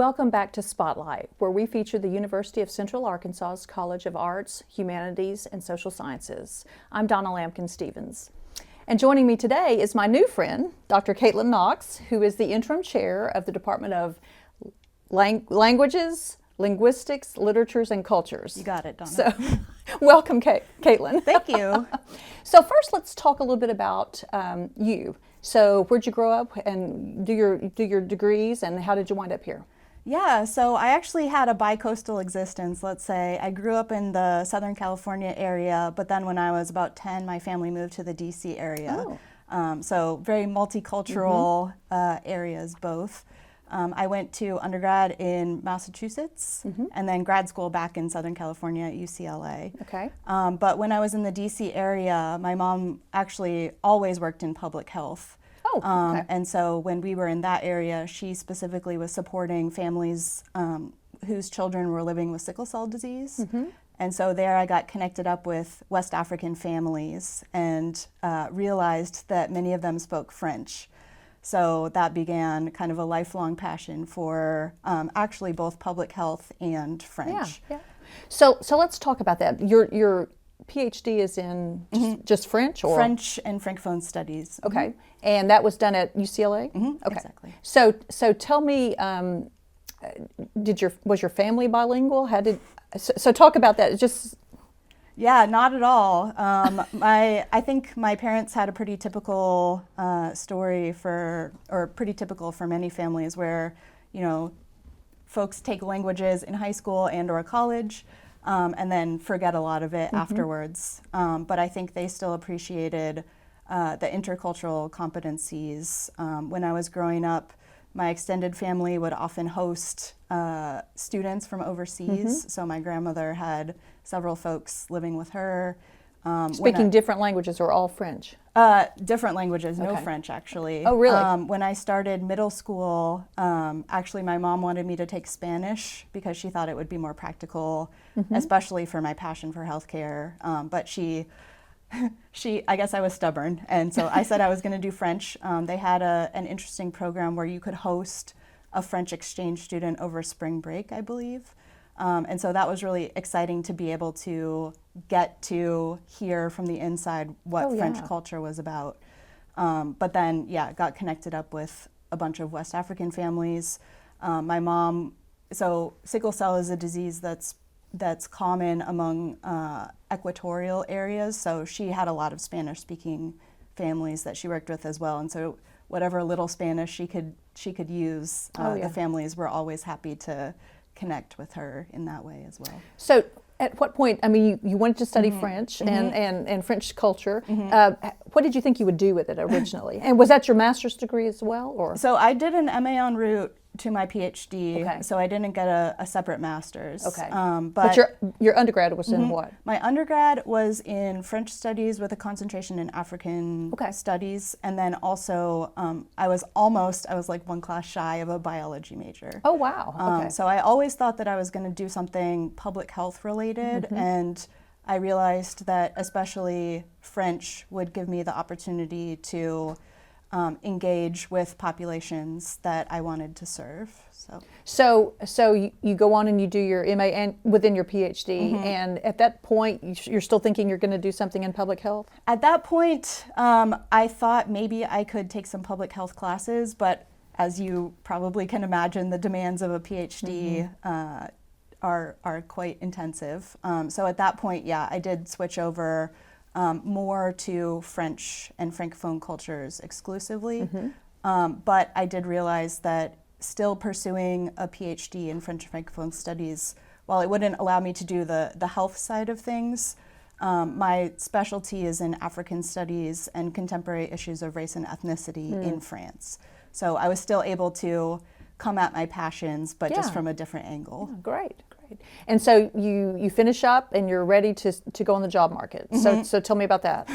welcome back to Spotlight, where we feature the University of Central Arkansas's College of Arts, Humanities, and Social Sciences. I'm Donna Lampkin-Stevens. And joining me today is my new friend, Dr. Katelyn Knox, who is the interim chair of the Department of Languages, Linguistics, Literatures, and Cultures. You got it, Donna. So, welcome, Katelyn. Thank you. So first, let's talk a little bit about you. So where'd you grow up and do your degrees, and how did you wind up here? Yeah, so I actually had a bi-coastal existence, let's say. I grew up in the Southern California area, but then when I was about 10, my family moved to the DC area. Oh. So very multicultural areas, both. I went to undergrad in Massachusetts and then grad school back in Southern California at UCLA. Okay. But when I was in the DC area, my mom actually always worked in public health. Oh, okay. And so when we were in that area, she specifically was supporting families whose children were living with sickle cell disease. And so there I got connected up with West African families and realized that many of them spoke French. So that began kind of a lifelong passion for actually both public health and French. Yeah. So let's talk about that. Your PhD is in just French, or French and Francophone studies. Okay, and that was done at UCLA. Okay, exactly. So tell me, was your family bilingual? So talk about that. Yeah, not at all. I think my parents had a pretty typical story pretty typical for many families where, folks take languages in high school and or college and then forget a lot of it afterwards. But I think they still appreciated the intercultural competencies. When I was growing up, my extended family would often host students from overseas. So my grandmother had several folks living with her. Speaking different languages or all French? Different languages, no French actually. Oh, really? When I started middle school, actually my mom wanted me to take Spanish because she thought it would be more practical, especially for my passion for healthcare. But I guess I was stubborn, and so I said I was going to do French. They had an interesting program where you could host a French exchange student over spring break, I believe. And so that was really exciting to be able to get to hear from the inside what French culture was about. But then, got connected up with a bunch of West African families. My mom, so sickle cell is a disease that's common among equatorial areas. So she had a lot of Spanish-speaking families that she worked with as well. And so whatever little Spanish she could use, the families were always happy to connect with her in that way as well. So at what point, you wanted to study French and French culture. What did you think you would do with it originally? And was that your master's degree as well? Or? So I did an MA en route to my PhD, Okay. so I didn't get a separate master's. Okay. But your undergrad was in what? My undergrad was in French studies with a concentration in African studies, and then also I was like one class shy of a biology major. Oh, wow. Okay. So I always thought that I was going to do something public health related, and I realized that especially French would give me the opportunity to engage with populations that I wanted to serve. So you go on and you do your MA and within your PhD, and at that point you're still thinking you're going to do something in public health? At that point, I thought maybe I could take some public health classes, but as you probably can imagine, the demands of a PhD are quite intensive. So at that point, I did switch over more to French and Francophone cultures exclusively. But I did realize that still pursuing a PhD in French and Francophone studies, while it wouldn't allow me to do the health side of things, my specialty is in African studies and contemporary issues of race and ethnicity in France. So I was still able to come at my passions, but just from a different angle. Oh, great. And so you finish up and you're ready to go on the job market. So tell me about that.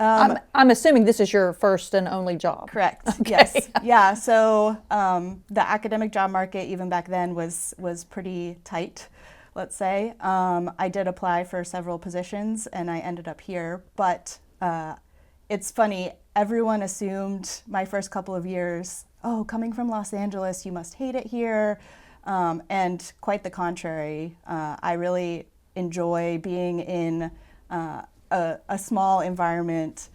I'm assuming this is your first and only job. Correct. Okay. Yes. Yeah. So the academic job market even back then was pretty tight, let's say. I did apply for several positions and I ended up here, but it's funny. Everyone assumed my first couple of years, coming from Los Angeles, you must hate it here. And quite the contrary. I really enjoy being in a small environment,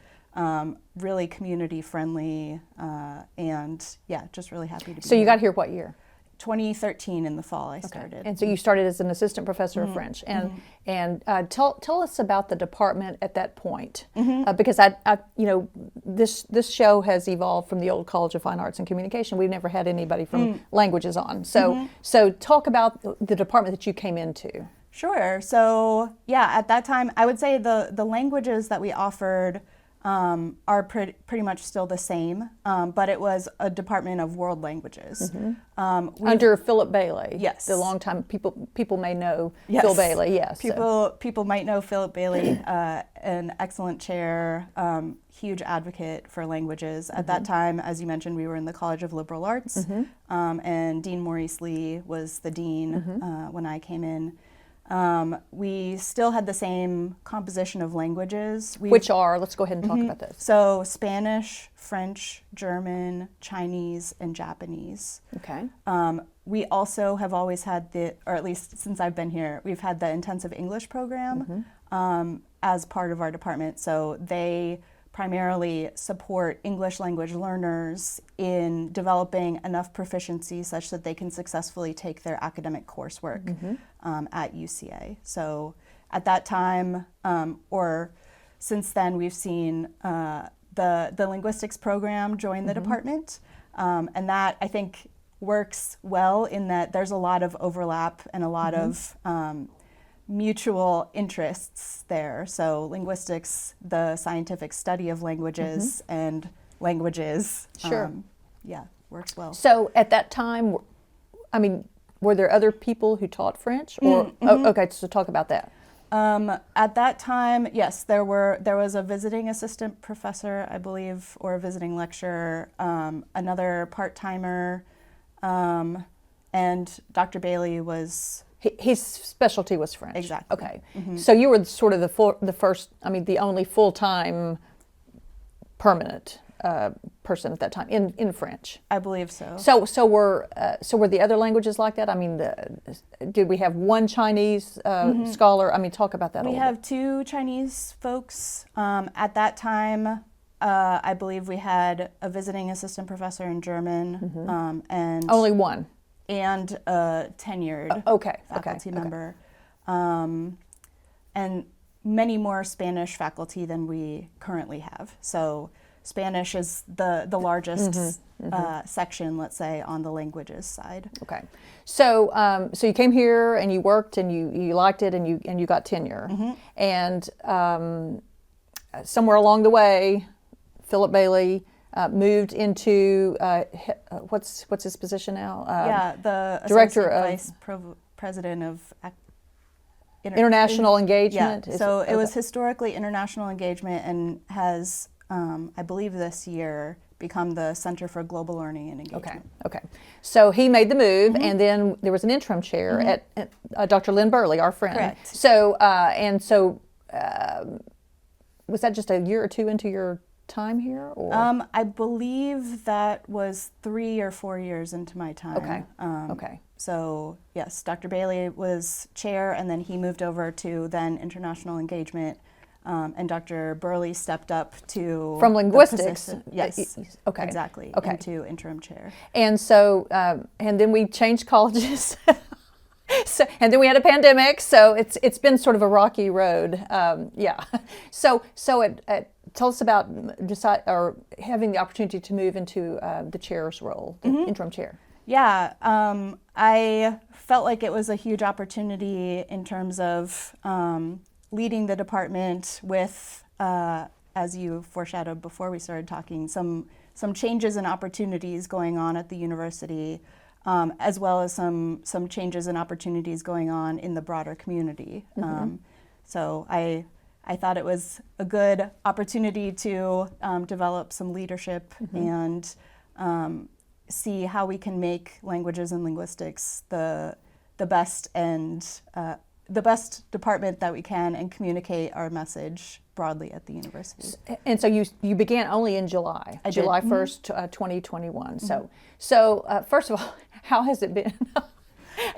really community friendly, and yeah, just really happy to be So you here. got here what year? 2013 in the fall I started. And so you started as an assistant professor of French, and tell us about the department at that point, because I this show has evolved from the old College of Fine Arts and Communication. We've never had anybody from languages on, so talk about the department that you came into. Sure. So yeah, at that time, I would say the languages that we offered are pretty much still the same, but it was a department of world languages. Under Philip Bailey. Yes. The longtime people may know Yes. Phil Bailey, yes. People might know Philip Bailey, an excellent chair, huge advocate for languages. At that time, as you mentioned, we were in the College of Liberal Arts, and Dean Maurice Lee was the dean when I came in. We still had the same composition of languages. Which are, let's go ahead and talk about this. So Spanish, French, German, Chinese, and Japanese. Okay. We also have always had or at least since I've been here, we've had the intensive English program as part of our department. So they primarily support English language learners in developing enough proficiency such that they can successfully take their academic coursework at UCA. So at that time, or since then, we've seen the linguistics program join the department, and that I think works well in that there's a lot of overlap and a lot of mutual interests there. So linguistics, the scientific study of languages, and languages, Sure. Works well. So at that time, I mean, were there other people who taught French? Or okay, so talk about that. At that time, yes, there was a visiting assistant professor, I believe, or a visiting lecturer, another part-timer, and Dr. Bailey was... His specialty was French. Exactly. Okay. So you were sort of the first, I mean, the only full-time permanent person at that time in French. I believe so. So were the other languages like that? I mean, did we have one Chinese scholar? I mean, talk about that a We little have two Chinese folks. At that time, I believe we had a visiting assistant professor in German, and Only one. And a tenured faculty member, and many more Spanish faculty than we currently have. So Spanish is the largest section, let's say, on the languages side. Okay, so so you came here and you worked and you liked it and you got tenure, and somewhere along the way, Philip Bailey moved into what's his position now? The director Associate Vice President of International Engagement. Yeah, so it was historically international engagement and has, I believe this year, become the Center for Global Learning and Engagement. Okay. So he made the move, and then there was an interim chair at Dr. Lynn Burley, our friend. Correct. So was that just a year or two into your time here, or? I believe that was 3 or 4 years into my time. Okay. So yes, Dr. Bailey was chair, and then he moved over to then international engagement, and Dr. Burley stepped up to From linguistics. Yes. Okay. Exactly. Okay. Into interim chair. And so, and then we changed colleges. So, and then we had a pandemic, so it's been sort of a rocky road. So tell us about having the opportunity to move into the chair's role, the interim chair. Yeah, I felt like it was a huge opportunity in terms of leading the department with, as you foreshadowed before we started talking, some changes and opportunities going on at the university. As well as some changes and opportunities going on in the broader community. So I thought it was a good opportunity to develop some leadership and see how we can make languages and linguistics the best and the best department that we can and communicate our message broadly at the university. And so you began only in July, I did. July 1st, 2021. So first of all, how has it been?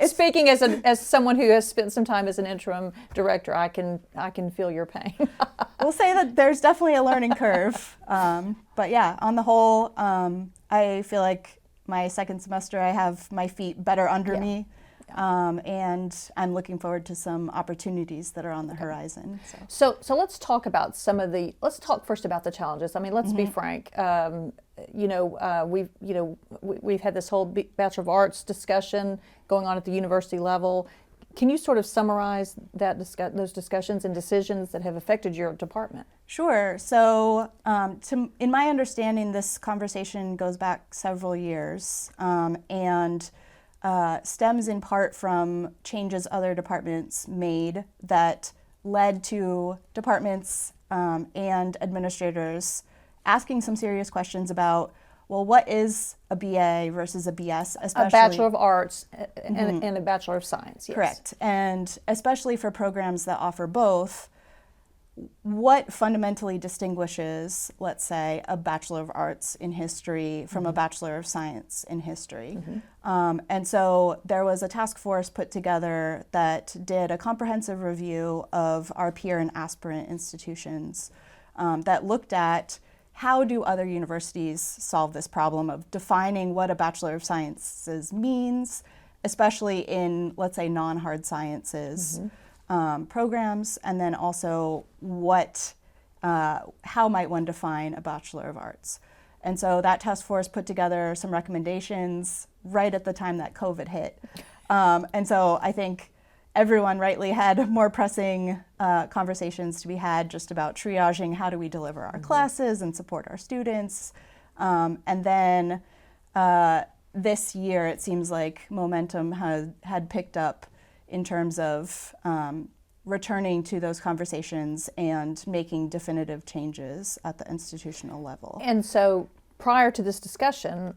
Speaking as someone who has spent some time as an interim director, I can feel your pain. We'll say that there's definitely a learning curve. But yeah, on the whole, I feel like my second semester I have my feet better under me. And I'm looking forward to some opportunities that are on the horizon. So let's talk about let's talk first about the challenges. I mean, let's be frank. We've had this whole Bachelor of Arts discussion going on at the university level. Can you sort of summarize those discussions and decisions that have affected your department? Sure. So in my understanding, this conversation goes back several years and stems in part from changes other departments made that led to departments and administrators asking some serious questions about, well, what is a BA versus a BS? Especially, a Bachelor of Arts and a Bachelor of Science. Yes. Correct. And especially for programs that offer both, what fundamentally distinguishes, let's say, a Bachelor of Arts in history from a Bachelor of Science in history? And so there was a task force put together that did a comprehensive review of our peer and aspirant institutions that looked at how do other universities solve this problem of defining what a Bachelor of Sciences means, especially in, let's say, non-hard sciences programs, and then also how might one define a Bachelor of Arts. And so that task force put together some recommendations right at the time that COVID hit. And so I think everyone rightly had more pressing conversations to be had just about triaging how do we deliver our classes and support our students. And then this year it seems like momentum had picked up in terms of returning to those conversations and making definitive changes at the institutional level. And so prior to this discussion,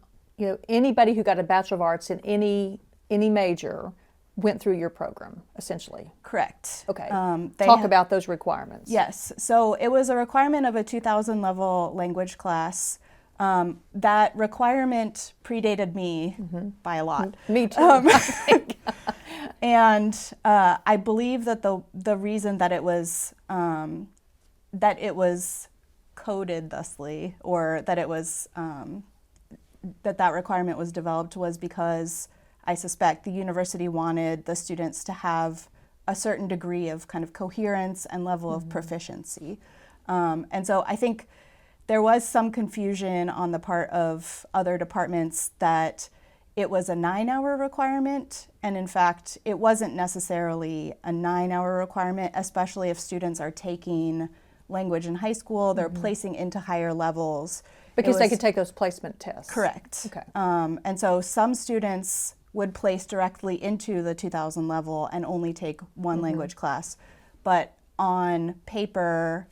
anybody who got a Bachelor of Arts in any major went through your program, essentially. Correct. Okay. Talk about those requirements. Yes. So it was a requirement of a 2000 level language class. That requirement predated me by a lot. Me too. And I believe that the reason that it was coded thusly, or that it was that requirement was developed, was because I suspect the university wanted the students to have a certain degree of kind of coherence and level of proficiency. And so I think there was some confusion on the part of other departments that it was a 9-hour requirement, and in fact, it wasn't necessarily a 9-hour requirement, especially if students are taking language in high school, they're placing into higher levels. Because they could take those placement tests. Correct. Okay. And so some students would place directly into the 2000 level and only take one language class. But on paper,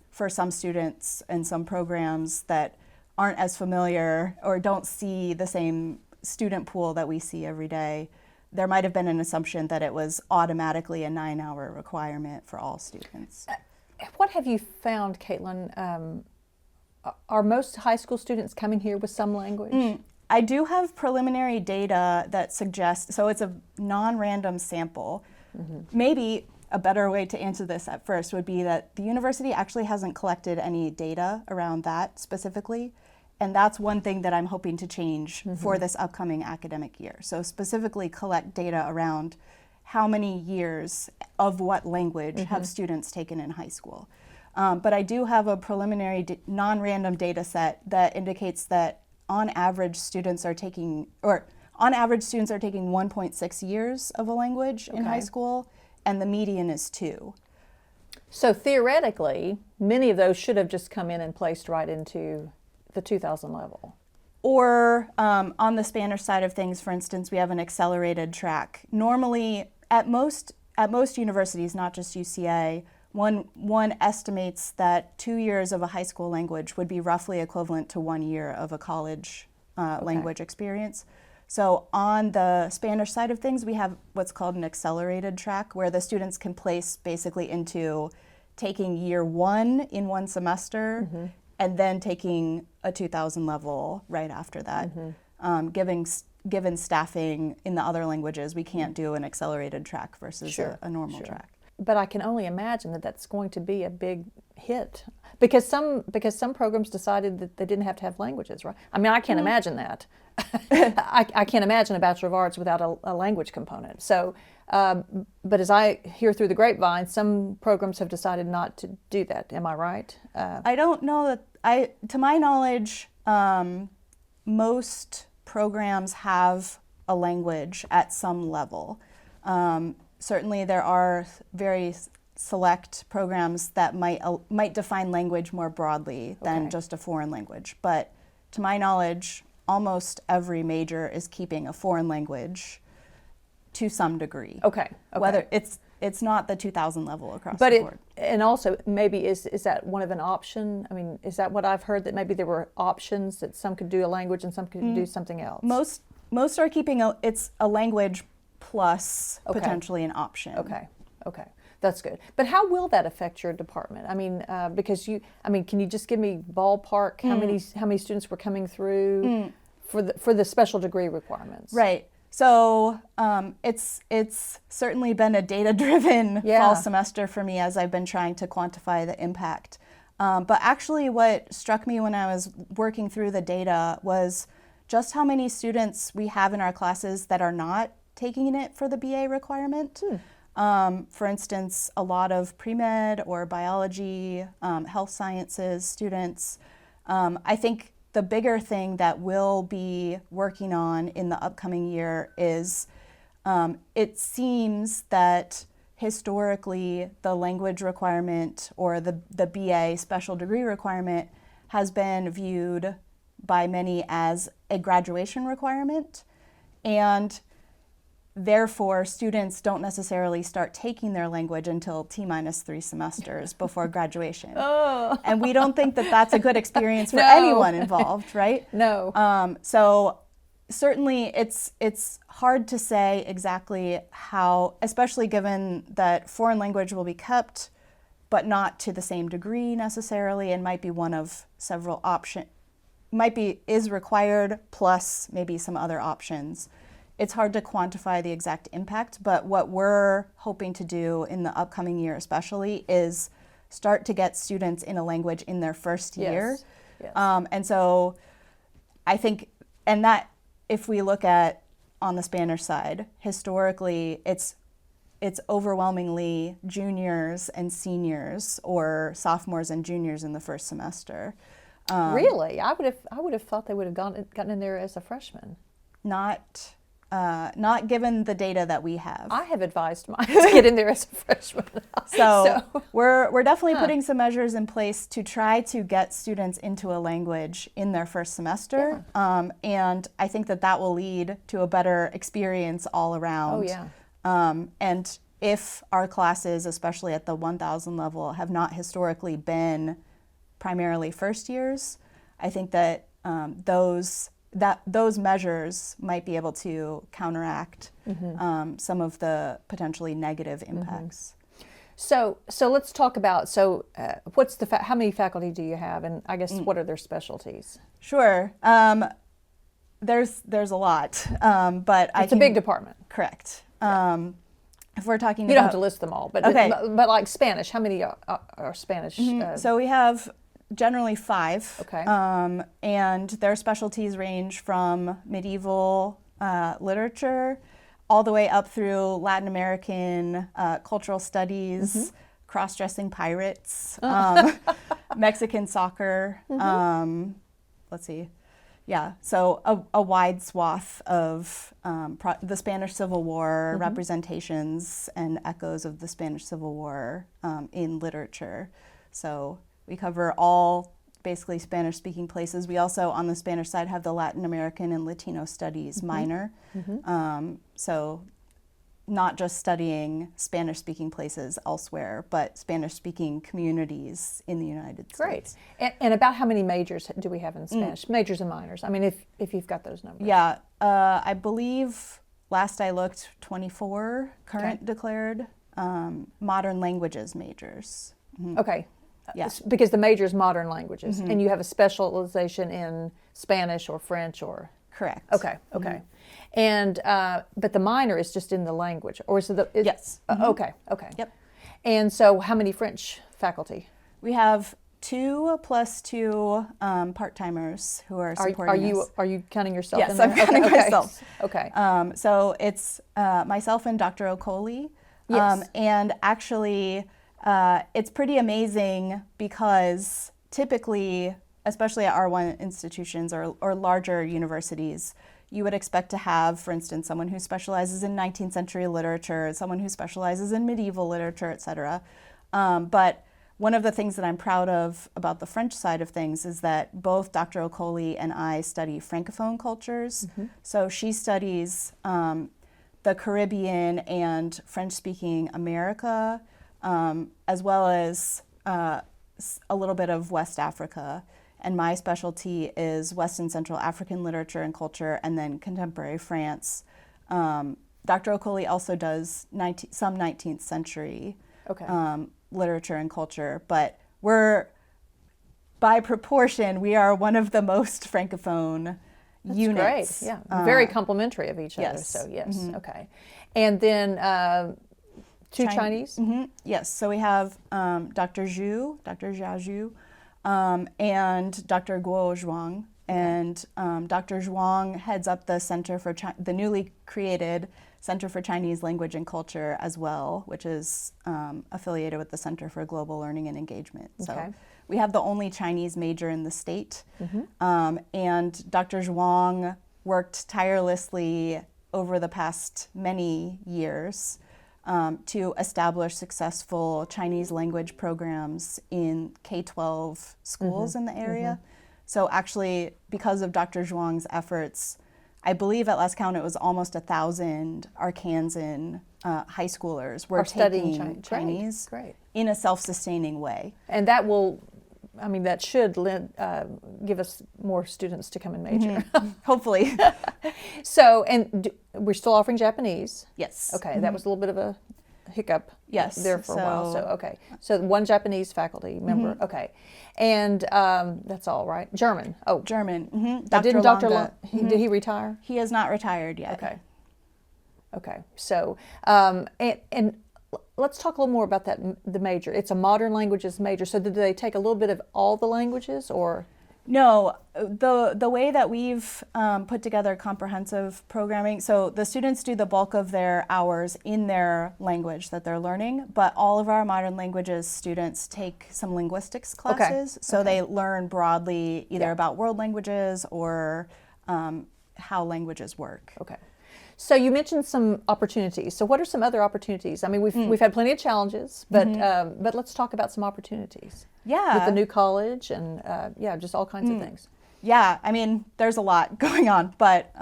for some students and some programs that aren't as familiar or don't see the same student pool that we see every day, there might have been an assumption that it was automatically a 9-hour requirement for all students. What have you found, Katelyn? Are most high school students coming here with some language? I do have preliminary data that suggests, so it's a non-random sample. Maybe a better way to answer this at first would be that the university actually hasn't collected any data around that specifically. And that's one thing that I'm hoping to change for this upcoming academic year. So specifically collect data around how many years of what language have students taken in high school. But I do have a preliminary non-random data set that indicates that on average students are taking 1.6 years of a language in high school, and the median is 2. So theoretically, many of those should have just come in and placed right into the 2000 level. Or on the Spanish side of things, for instance, we have an accelerated track. Normally, at most universities, not just UCA, one estimates that 2 years of a high school language would be roughly equivalent to 1 year of a college language experience. So on the Spanish side of things, we have what's called an accelerated track, where the students can place basically into taking year 1 in one semester and then taking a 2000 level right after that, giving given staffing in the other languages, we can't do an accelerated track versus Sure, a normal sure. track. But I can only imagine that that's going to be a big hit because some programs decided that they didn't have to have languages, right? I mean, I can't imagine that. I can't imagine a Bachelor of Arts without a language component. So, but as I hear through the grapevine, some programs have decided not to do that. Am I right? I don't know to my knowledge, most programs have a language at some level. Certainly there are very select programs that might define language more broadly than Okay. just a foreign language. But to my knowledge, almost every major is keeping a foreign language to some degree. Okay. Whether it's not the 2000 level across But the board. and also maybe is that one of an option? I mean, is that what I've heard, that maybe there were options that some could do a language and some could do something else? Most are keeping it's a language plus Okay. potentially an option. Okay. That's good. But how will that affect your department? I mean, because can you just give me ballpark how many students were coming through for the special degree requirements? Right. So it's certainly been a data-driven fall semester for me as I've been trying to quantify the impact. But actually what struck me when I was working through the data was just how many students we have in our classes that are not taking it for the BA requirement. For instance, a lot of pre-med or biology, health sciences students. I think the bigger thing that we'll be working on in the upcoming year is it seems that historically the language requirement or the BA special degree requirement has been viewed by many as a graduation requirement, and therefore students don't necessarily start taking their language until T-3 semesters before graduation. Oh. And we don't think that that's a good experience for No. anyone involved, right? No. So certainly it's hard to say exactly how, especially given that foreign language will be kept, but not to the same degree necessarily, and might be one of several options, is required plus maybe some other options. It's hard to quantify the exact impact, but what we're hoping to do in the upcoming year especially is start to get students in a language in their first year. Yes. And so I think, and that if we look at on the Spanish side, historically it's overwhelmingly juniors and seniors or sophomores and juniors in the first semester. Really? I would have thought they would have gotten in there as a freshman. Not given the data that we have. I have advised mine to get in there as a freshman. So we're definitely putting some measures in place to try to get students into a language in their first semester. And I think that will lead to a better experience all around. Oh, yeah. And if our classes, especially at the 1000 level, have not historically been primarily first years, I think that those measures might be able to counteract some of the potentially negative impacts. So let's talk about, what's how many faculty do you have, and I guess what are their specialties? Sure. There's a lot, but It's a big department. Correct. If we're talking You don't about, have to list them all, but Okay. but like Spanish, how many are Spanish? So we have generally 5. Okay. And their specialties range from medieval literature all the way up through Latin American cultural studies, cross-dressing pirates, Mexican soccer. Let's see. Yeah, so a wide swath of the Spanish Civil War representations and echoes of the Spanish Civil War in literature. So we cover all basically Spanish-speaking places. We also, on the Spanish side, have the Latin American and Latino studies minor. So not just studying Spanish-speaking places elsewhere, but Spanish-speaking communities in the United States. Great. And about how many majors do we have in Spanish? Majors and minors. I mean, if you've got those numbers. Yeah, I believe last I looked, 24 current declared modern languages majors. Okay. Yeah. Because the major is modern languages, and you have a specialization in Spanish or French or Correct. Okay, okay. And but the minor is just in the language, or is it the? Yes. Okay, okay. Yep. And so, how many French faculty? We have 2 plus 2 part-timers who are supporting us. Are you counting yourself Yes, in there? I'm counting myself. Okay. So it's myself and Dr. Okoli. Yes. And actually, it's pretty amazing because typically, especially at R1 institutions or larger universities, you would expect to have, for instance, someone who specializes in 19th century literature, someone who specializes in medieval literature, et cetera. But one of the things that I'm proud of about the French side of things is that both Dr. Okoli and I study Francophone cultures. So she studies the Caribbean and French-speaking America, as well as a little bit of West Africa. And my specialty is West and Central African literature and culture, and then contemporary France. Dr. Okoli also does some 19th century literature and culture, but by proportion, we are one of the most Francophone units. Great, yeah. Very complementary of each other, yes. so yes, okay. And then two Chinese? Yes, so we have Dr. Jia Zhu, and Dr. Guo Zhuang. And Dr. Zhuang heads up the Center for the newly created Center for Chinese Language and Culture as well, which is affiliated with the Center for Global Learning and Engagement. So we have the only Chinese major in the state. And Dr. Zhuang worked tirelessly over the past many years to establish successful Chinese language programs in K-12 schools in the area. So actually, because of Dr. Zhuang's efforts, I believe at last count it was almost 1,000 Arkansan high schoolers were taking Chinese in a self-sustaining way. And that will, I mean, that should give us more students to come and major. Hopefully. So, and we're still offering Japanese. Yes. Okay, that was a little bit of a hiccup there for a while. So, okay. So one Japanese faculty member. Okay. And that's all right. German. Oh. German. Didn't Dr. Did he retire? He has not retired yet. Okay. Okay. So, and let's talk a little more about the major. It's a modern languages major. So did they take a little bit of all the languages, or? No, the way that we've put together comprehensive programming, so the students do the bulk of their hours in their language that they're learning, but all of our modern languages students take some linguistics classes. So they learn broadly either about world languages or how languages work. Okay. So you mentioned some opportunities. So what are some other opportunities? I mean, we've had plenty of challenges, but let's talk about some opportunities. Yeah. With the new college and just all kinds of things. Yeah, I mean, there's a lot going on, but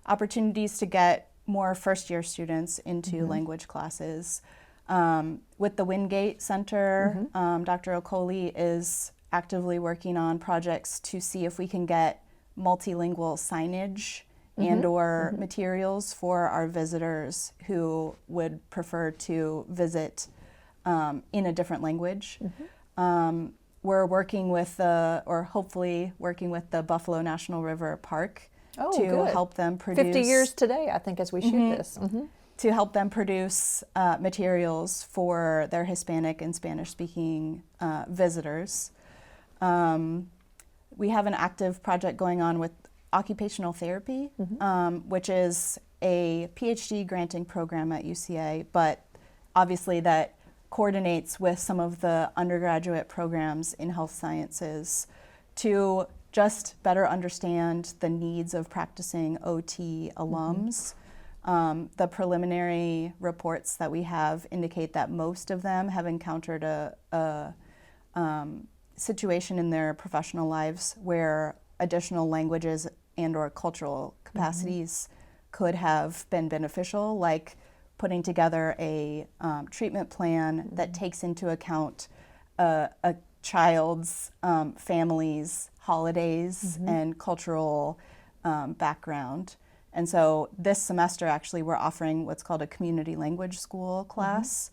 opportunities to get more first-year students into language classes. With the Wingate Center, Dr. Okoli is actively working on projects to see if we can get multilingual signage and or materials for our visitors who would prefer to visit in a different language. We're working with hopefully working with the Buffalo National River Park to help them produce 50 years today, I think, as we shoot this. To help them produce materials for their Hispanic and Spanish-speaking visitors. We have an active project going on with occupational therapy, which is a PhD granting program at UCA, but obviously that coordinates with some of the undergraduate programs in health sciences to just better understand the needs of practicing OT alums. The preliminary reports that we have indicate that most of them have encountered a situation in their professional lives where additional languages and or cultural capacities could have been beneficial, like putting together a treatment plan that takes into account a child's family's holidays and cultural background. And so this semester, actually, we're offering what's called a community language school class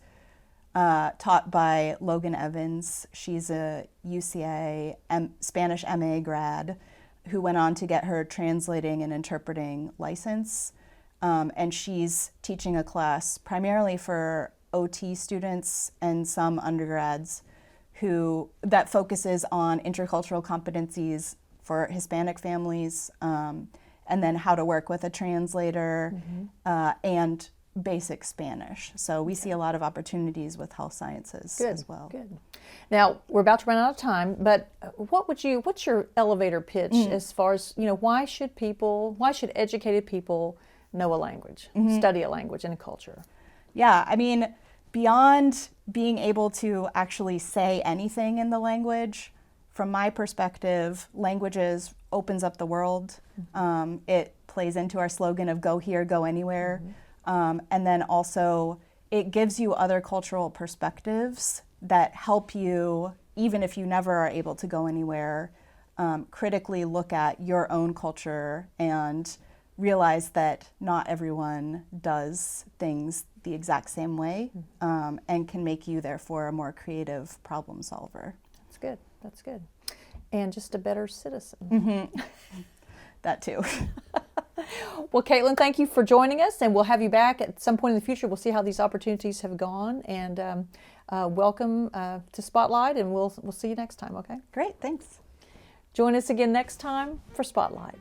taught by Logan Evans. She's a UCA Spanish MA grad. who went on to get her translating and interpreting license. And she's teaching a class primarily for OT students and some undergrads that focuses on intercultural competencies for Hispanic families, and then how to work with a translator, and basic Spanish. So we see a lot of opportunities with health sciences as well. Good. Now we're about to run out of time, but what's your elevator pitch as far as, why should educated people know a language, study a language and a culture? Yeah, I mean, beyond being able to actually say anything in the language, from my perspective, languages opens up the world. It plays into our slogan of go here, go anywhere. And then also it gives you other cultural perspectives that help you, even if you never are able to go anywhere, critically look at your own culture and realize that not everyone does things the exact same way, and can make you therefore a more creative problem solver. That's good. And just a better citizen. That too. Well, Katelyn, thank you for joining us, and we'll have you back at some point in the future. We'll see how these opportunities have gone, and welcome to Spotlight, and we'll see you next time, okay? Great, thanks. Join us again next time for Spotlight.